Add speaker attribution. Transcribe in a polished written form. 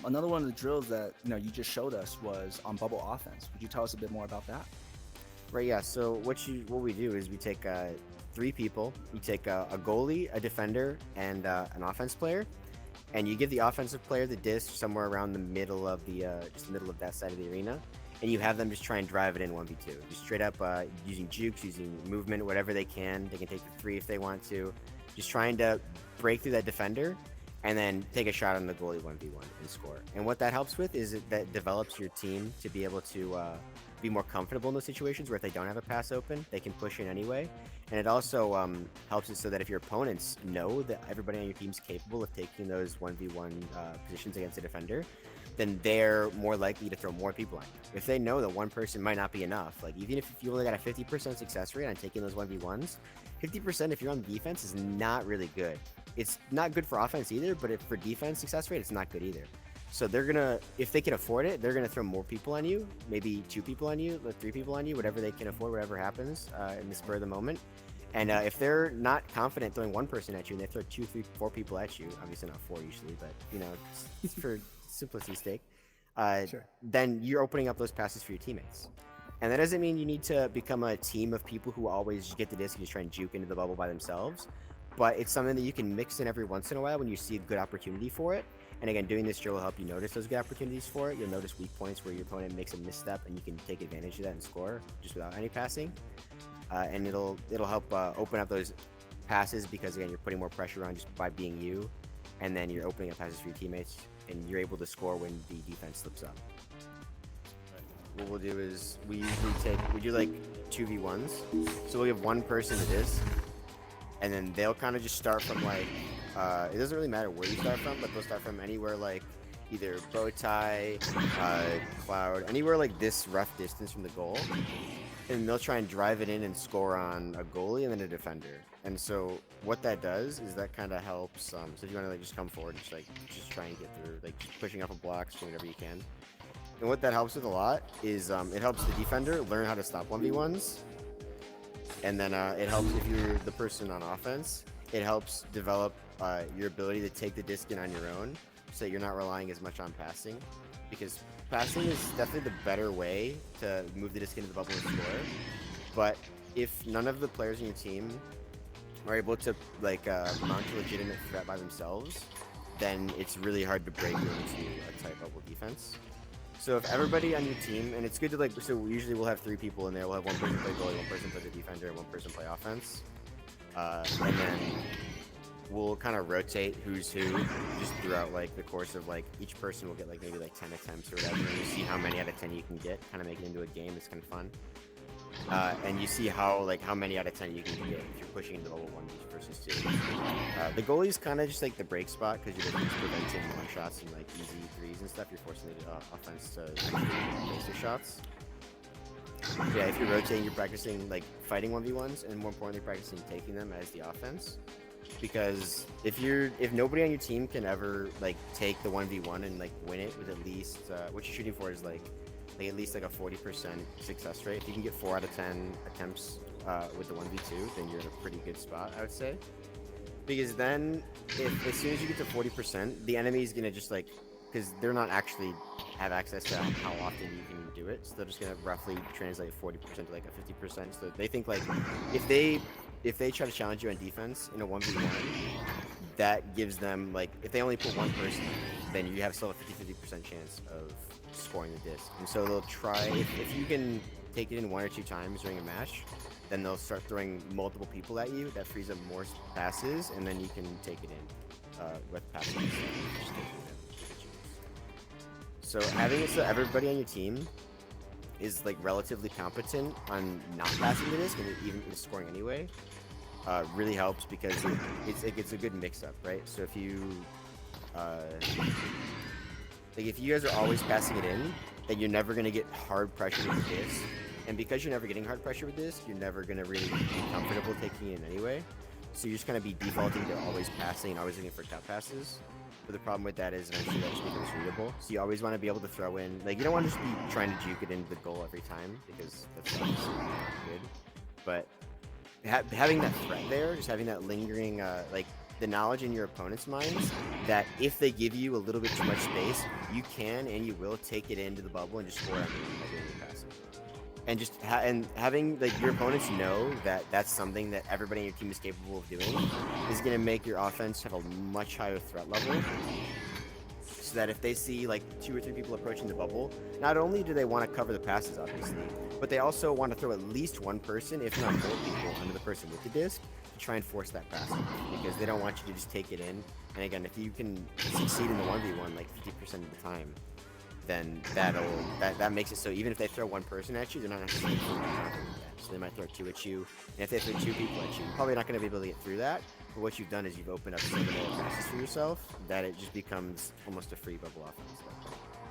Speaker 1: Another one of the drills that you just showed us was on bubble offense. Would you tell us a bit more about that?
Speaker 2: Right, yeah. So what we do is we take three people. You take a goalie, a defender, and an offense player, and you give the offensive player the disc somewhere around the middle of the just the middle of that side of the arena, and you have them just try and drive it in 1v2, just straight up using jukes, using movement, whatever they can. They can take the three if they want to, just trying to break through that defender, and then take a shot on the goalie 1v1 and score. And what that helps with is that develops your team to be able to be more comfortable in those situations where if they don't have a pass open, they can push in anyway. And it also helps it so that if your opponents know that everybody on your team's capable of taking those 1v1 positions against a defender, then they're more likely to throw more people on you. If they know that one person might not be enough, like even if you only got a 50% success rate on taking those 1v1s, 50% if you're on defense is not really good. It's not good for offense either, but if for defense success rate, it's not good either. So they're gonna, if they can afford it, they're gonna throw more people on you, maybe two people on you, three people on you, whatever they can afford, whatever happens in the spur of the moment. And if they're not confident throwing one person at you and they throw two, three, four people at you, obviously not four usually, but it's for simplicity's sake,
Speaker 1: Sure.
Speaker 2: then you're opening up those passes for your teammates. And that doesn't mean you need to become a team of people who always get the disc and just try and juke into the bubble by themselves. But it's something that you can mix in every once in a while when you see a good opportunity for it. And again, doing this drill will help you notice those good opportunities for it. You'll notice weak points where your opponent makes a misstep, and you can take advantage of that and score just without any passing. And it'll help open up those passes because again, you're putting more pressure on just by being you, and then you're opening up passes for your teammates, and you're able to score when the defense slips up. What we'll do is we do like 2v1s, so we'll give one person the disc, and then they'll kind of just start from like it doesn't really matter where you start from, but they'll start from anywhere like either bow tie, cloud, anywhere like this rough distance from the goal, and they'll try and drive it in and score on a goalie and then a defender. And so what that does is that kind of helps. So if you want to like just come forward and just try and get through, like just pushing up a block, doing whatever you can. And what that helps with a lot is it helps the defender learn how to stop 1v1s, and then it helps if you're the person on offense. It helps develop your ability to take the disc in on your own, so that you're not relying as much on passing, because passing is definitely the better way to move the disc into the bubble and score. But if none of the players on your team are able to like mount a legitimate threat by themselves, then it's really hard to break into a tight bubble defense. So if everybody on your team, and it's good to like, so usually we'll have three people in there. We'll have one person play goalie, one person play the defender, and one person play offense. And then we'll kind of rotate who's who just throughout like the course of like each person will get like maybe like 10 attempts or whatever, and you see how many out of 10 you can get, kind of make it into a game. It's kind of fun. And you see how many out of 10 you can get if you're pushing into level 1 versus 2. The goalie's kind of just like the break spot because you're just preventing one shots and like easy threes and stuff. You're forcing the offense to make their shots. Yeah, if you're rotating, you're practicing like fighting 1v1s, and more importantly, practicing taking them as the offense. Because if nobody on your team can ever like take the 1v1 and like win it with at least what you're shooting for is like at least like a 40% success rate. If you can get 4 out of 10 attempts with the 1v2, then you're in a pretty good spot, I would say. Because then, if as soon as you get to 40%, the enemy is gonna just like, because they're not actually have access to how often you can do it, so they're just gonna roughly translate 40% to like a 50%. So they think like, if they try to challenge you on defense in a 1v1, that gives them like, if they only put one person, then you have still a 50% chance of scoring the disc. And so they'll try, if you can take it in 1 or 2 times during a match, then they'll start throwing multiple people at you. That frees up more passes, and then you can take it in with passes. So having it so everybody on your team is like relatively competent on not passing the disc and even scoring anyway, really helps, because it's a good mix-up, right? So if you if you guys are always passing it in, then you're never gonna get hard pressure with the disc. And because you're never getting hard pressure with this, you're never going to really be comfortable taking it in anyway. So you're just going to be defaulting to always passing and always looking for cut passes. But the problem with that is eventually that just becomes readable. So you always want to be able to throw in, like, you don't want to just be trying to juke it into the goal every time, because that's obviously not good. But having that threat there, just having that lingering, like, the knowledge in your opponent's minds that if they give you a little bit too much space, you can and you will take it into the bubble and just score after your passing. And just having like your opponents know that that's something that everybody in your team is capable of doing is going to make your offense have a much higher threat level. So that if they see like 2 or 3 people approaching the bubble, not only do they want to cover the passes, obviously, but they also want to throw at least one person, if not more people, under the person with the disc to try and force that pass because they don't want you to just take it in. And again, if you can succeed in the 1v1 like 50% of the time, then that makes it so even if they throw one person at you, they're not necessarily going to counter with that. So they might throw 2 at you, and if they throw 2 people at you, you're probably not going to be able to get through that. But what you've done is you've opened up so many passes for yourself that it just becomes almost a free bubble offense.